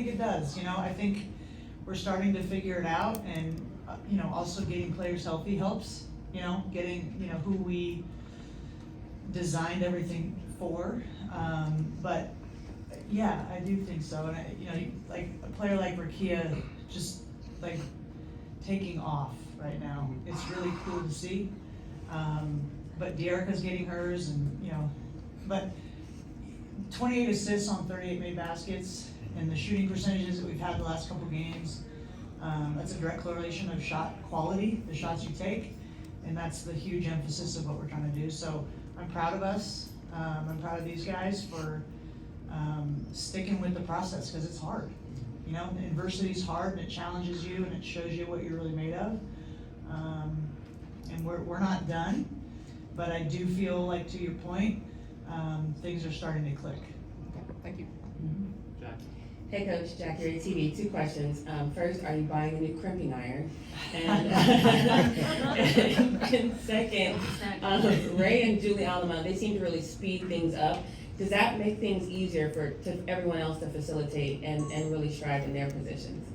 think it does. I think we're starting to figure it out, and also getting players healthy helps. Getting who we designed everything for. But yeah, I do think so. And like a player like Rickea, just like taking off right now. It's really cool to see. But Dearica's getting hers, and but 28 assists on 38 made baskets, and the shooting percentages that we've had the last couple games. That's a direct correlation of shot quality, the shots you take, and that's the huge emphasis of what we're trying to do. So I'm proud of us. I'm proud of these guys for sticking with the process, because it's hard. Adversity's hard, and it challenges you, and it shows you what you're really made of. And we're not done, but I do feel like, to your point, things are starting to click. Okay, thank you. Jack. Hey Coach, Jackie Ray TV. 2 questions. First, are you buying a new crimping iron? And, and second, Ray and Julie Alamo, they seem to really speed things up. Does that make things easier for everyone else to facilitate and really strive in their positions?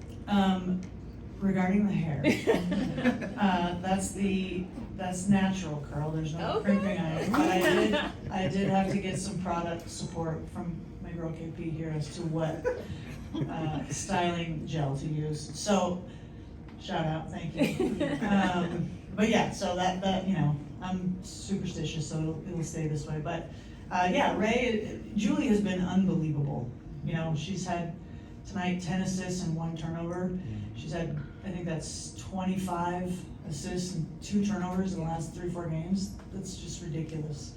Regarding the hair, that's natural, Carl. There's no crimping iron. But I did have to get some product support from my girl KP here as to what styling gel to use. So, shout out, thank you. But yeah, so that I'm superstitious, so it'll stay this way. But Julie has been unbelievable. She's had tonight 10 assists and 1 turnover. She's had, I think that's 25 assists and 2 turnovers in the last 3-4 games. That's just ridiculous.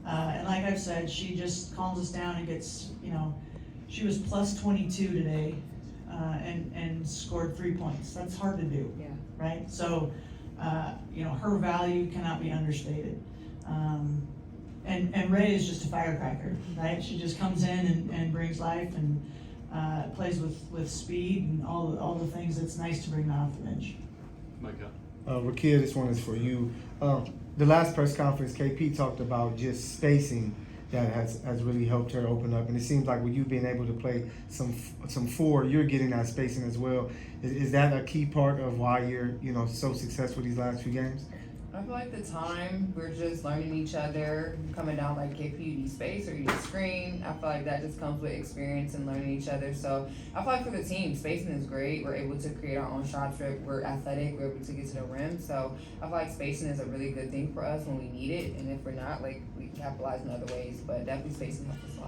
And like I've said, she just calms us down and gets, she was plus 22 today, and scored 3 points. That's hard to do, right? So, her value cannot be understated. And Ray is just a firecracker, right? She just comes in and brings life, and plays with speed and all the things that's nice to bring off the bench. Micah. Rickea, this one is for you. The last press conference, KP talked about just spacing that has really helped her open up, and it seems like with you being able to play some 4, you're getting that spacing as well. Is that a key part of why you're so successful these last few games? I feel like the time we're just learning each other, coming down like KP, you need space or you need screen. I feel like that just comes with experience and learning each other. So I feel like for the team, spacing is great. We're able to create our own shot trip. We're athletic. We're able to get to the rim. So I feel like spacing is a really good thing for us when we need it. And if we're not, like, we capitalize in other ways. But definitely spacing helps us a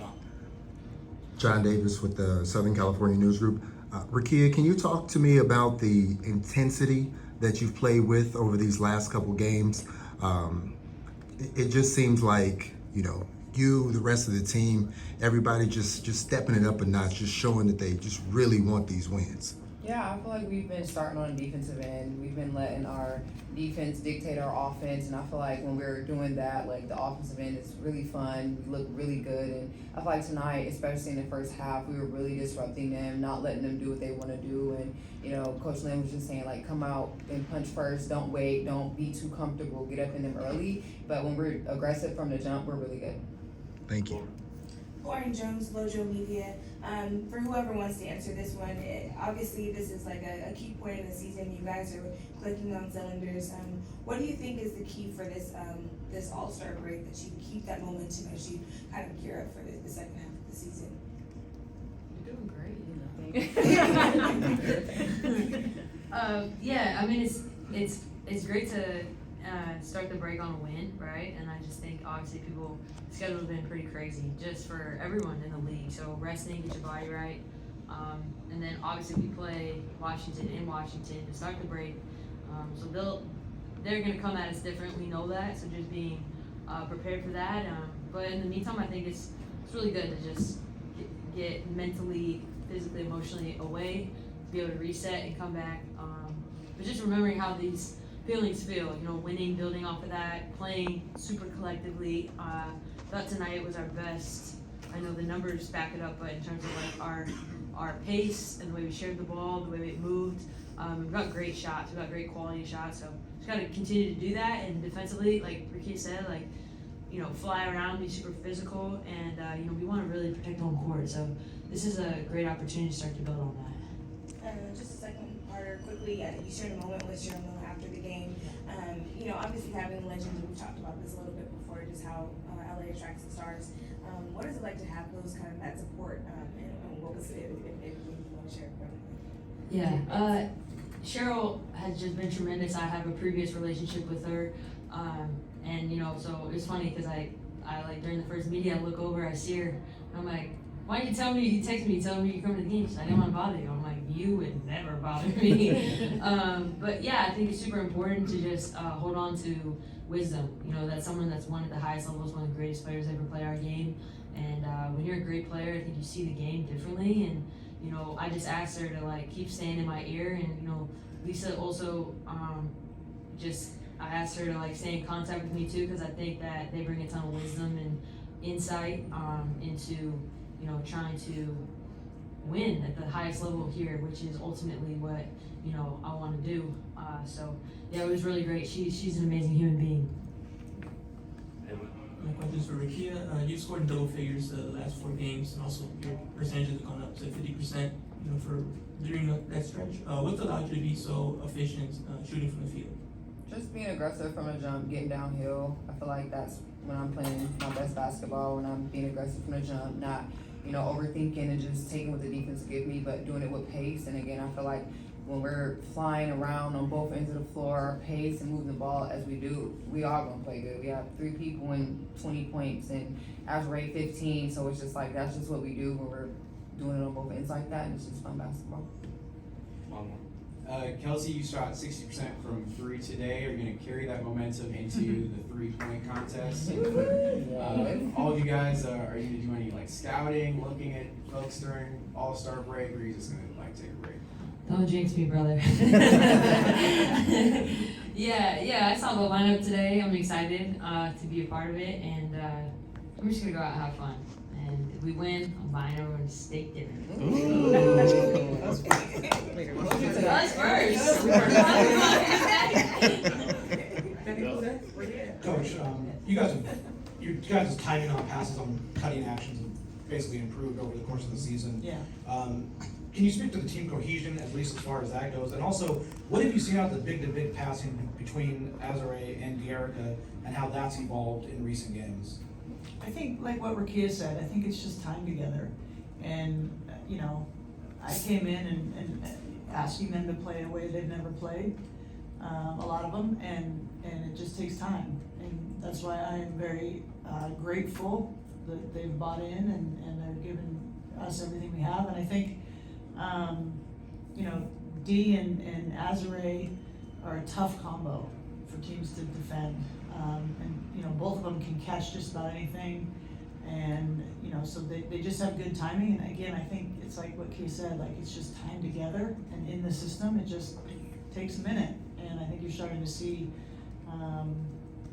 lot. John Davis with the Southern California News Group. Rickea, can you talk to me about the intensity that you've played with over these last couple games? It just seems like, you, the rest of the team, everybody just stepping it up a notch, just showing that they just really want these wins. Yeah, I feel like we've been starting on the defensive end. We've been letting our defense dictate our offense, and I feel like when we're doing that, like, the offensive end is really fun. We look really good, and I feel like tonight, especially in the first half, we were really disrupting them, not letting them do what they want to do. And Coach Lynne was just saying, like, come out and punch first. Don't wait. Don't be too comfortable. Get up in them early. But when we're aggressive from the jump, we're really good. Thank you. Lauren Jones, Lojo Media. For whoever wants to answer this one, obviously this is like a key point in the season. You guys are clicking on cylinders. What do you think is the key for this this All-Star break, that you keep that momentum as you kind of gear up for the second half of the season? You're doing great. I mean, it's great to start the break on a win, right? And I just think obviously the schedule's been pretty crazy just for everyone in the league. So resting, get your body right, and then obviously we play Washington in Washington to start the break. So they're gonna come at us different. We know that. So just being prepared for that. But in the meantime, I think it's really good to just get mentally, physically, emotionally away, to be able to reset and come back. But just remembering how these feelings feel, winning, building off of that, playing super collectively. Thought tonight was our best. I know the numbers back it up, but in terms of like our pace and the way we shared the ball, the way we moved, we've got great shots, we've got great quality shots. So just got to continue to do that. And defensively, like Rickea said, like fly around, be super physical, and we want to really protect home court. So this is a great opportunity to start to build on that. Just a second part, quickly, you shared a moment with Jerome after the game. Obviously having legends, and we've talked about this a little bit before, just how LA attracts the stars. What is it like to have those kind of that support, and what was it, if anything you want to share? Yeah, Cheryl has just been tremendous. I have a previous relationship with her, and so it's funny because I like during the first meeting, I look over, I see her, and I'm like, why didn't you tell me? You text me telling me you come to the games. I didn't want to bother you. I'm like, you would never bother me. But yeah, I think it's super important to just hold on to wisdom. That's someone that's won at the highest levels, one of the greatest players ever play our game. And when you're a great player, I think you see the game differently. And I just asked her to keep staying in my ear. And Lisa also I asked her to stay in contact with me too, because I think that they bring a ton of wisdom and insight into trying to win at the highest level here, which is ultimately what I want to do. So yeah, it was really great. She's an amazing human being. My question is for Rickea. You scored in double figures the last 4 games, and also your percentages have gone up to 50%. For during that stretch, what's allowed you to be so efficient shooting from the field? Just being aggressive from the jump, getting downhill. I feel like that's when I'm playing my best basketball, when I'm being aggressive from the jump, not overthinking and just taking what the defense give me, but doing it with pace. And again, I feel like when we're flying around on both ends of the floor, our pace and moving the ball as we do, we are gonna play good. We have 3 people in 20 points and Azura 15, so it's just that's just what we do when we're doing it on both ends like that, and it's just fun basketball. Kelsey, you shot 60% from 3 today. Are you going to carry that momentum into the 3-point contest? All of you guys, are you going to do any scouting, looking at folks during All-Star break, or are you just going to take a break? Don't jinx me, brother. Yeah, I saw the lineup today. I'm excited to be a part of it, and I'm just gonna go out and have fun. And if we win, I'm buying everyone a steak dinner. Ooh. Us first. Coach, you guys' timing on passes on cutting actions have basically improved over the course of the season. Yeah. Can you speak to the team cohesion, at least as far as that goes? And also, what have you seen out of the big-to-big passing between Azura and Dearica, and how that's evolved in recent games? I think, like what Rickea said, I think it's just time together. And, I came in and asking them to play a way they've never played, a lot of them, and it just takes time. And that's why I am very grateful that they've bought in and they're giving us everything we have. And I think, Dee and Azure are a tough combo for teams to defend. And both of them can catch just about anything. And, so they just have good timing. And again, I think it's like what Kay said, it's just time together. And in the system, it takes a minute. And I think you're starting to see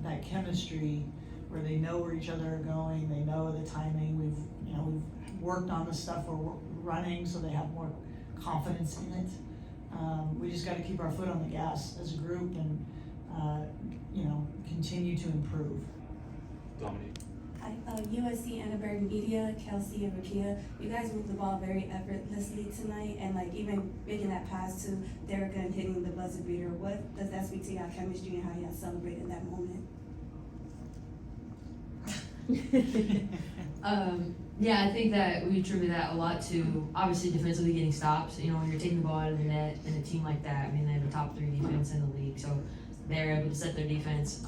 that chemistry where they know where each other are going, they know the timing. We've worked on the stuff we're running, so they have more confidence in it. We just got to keep our foot on the gas as a group and continue to improve. Dominique. Hi, USC Annenberg Media, Kelsey and Rickea. You guys moved the ball very effortlessly tonight, and even making that pass to Dearica and hitting the buzzer beater. What does that speak to y'all chemistry and how y'all celebrated that moment? Yeah, I think that we attribute that a lot to obviously defensively getting stops. When you're taking the ball out of the net in a team like that, they have a top 3 defense in the league, so they're able to set their defense.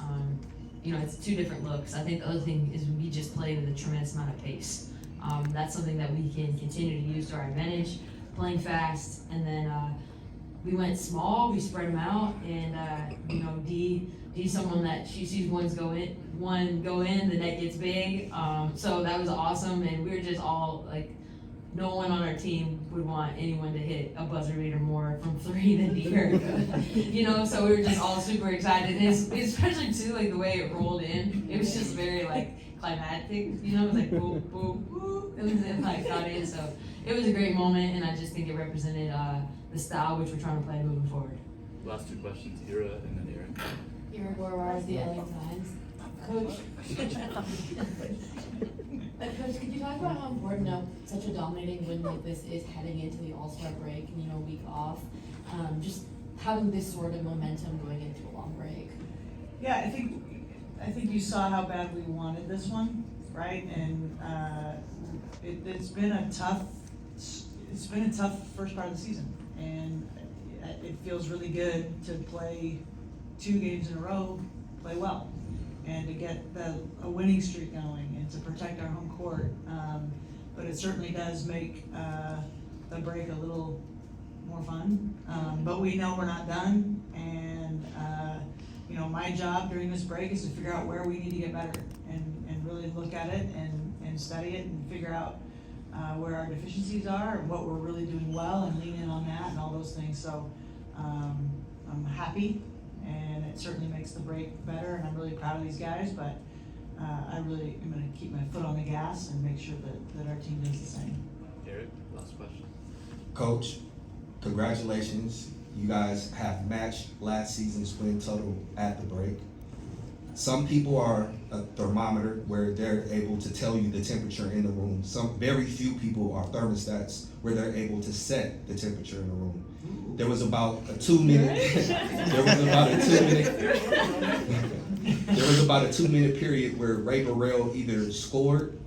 It's 2 different looks. I think the other thing is we just played with a tremendous amount of pace. That's something that we can continue to use to our advantage, playing fast, and then we went small, we spread them out, and Dee's someone that she sees one go in, the net gets big. So that was awesome, and we were just all no one on our team would want anyone to hit a buzzer beater more from 3 than Dearica. So we were just all super excited, and especially too the way it rolled in. It was just very climactic. It was boom, boom, boom, and then got in. So it was a great moment, and I just think it represented the style which we're trying to play moving forward. Last 2 questions, Ira and then Aaron. Ira Borwaz, the LA Times. Coach, Coach, could you talk about how important such a dominating win like this is heading into the All-Star break and, a week off? Just having this sort of momentum going into a long break. Yeah, I think you saw how bad we wanted this one, right? And it's been a tough first part of the season, and it feels really good to play 2 games in a row, play well, and to get a winning streak going, and to protect our home court. But it certainly does make the break a little more fun. But we know we're not done, and my job during this break is to figure out where we need to get better, and really look at it and study it and figure out where our deficiencies are and what we're really doing well, and lean in on that and all those things. So I'm happy, and it certainly makes the break better, and I'm really proud of these guys, but I really am gonna keep my foot on the gas and make sure that our team does the same. Derek, last question. Coach, congratulations. You guys have matched last season's win total at the break. Some people are a thermometer where they're able to tell you the temperature in the room. Very few people are thermostats where they're able to set the temperature in the room. There was about a 2-minute there was about a 2-minute period where Ray Burrell either scored,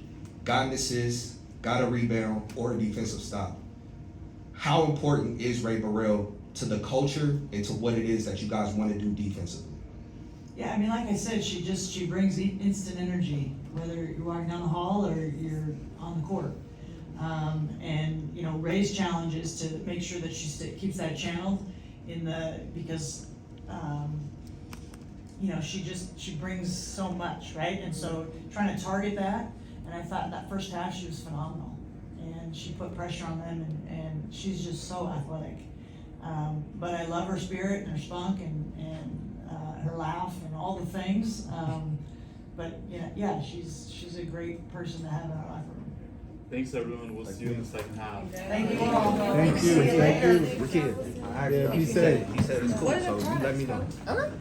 got an assist, got a rebound, or a defensive stop. How important is Ray Burrell to the culture and to what it is that you guys want to do defensively? Yeah, I mean, like I said, she brings instant energy, whether you're walking down the hall or you're on the court. And Ray's challenge is to make sure that she keeps that channeled because she brings so much, right? And so trying to target that, and I thought in that first half she was phenomenal, and she put pressure on them, and she's just so athletic. But I love her spirit and her spunk and her laugh and all the things. But yeah, she's a great person to have in our locker room. Thanks everyone, we'll see you in the second half. Thank you all. Thank you. Rickea, Yeah, be safe. he said it's cool, so you let me know. Okay.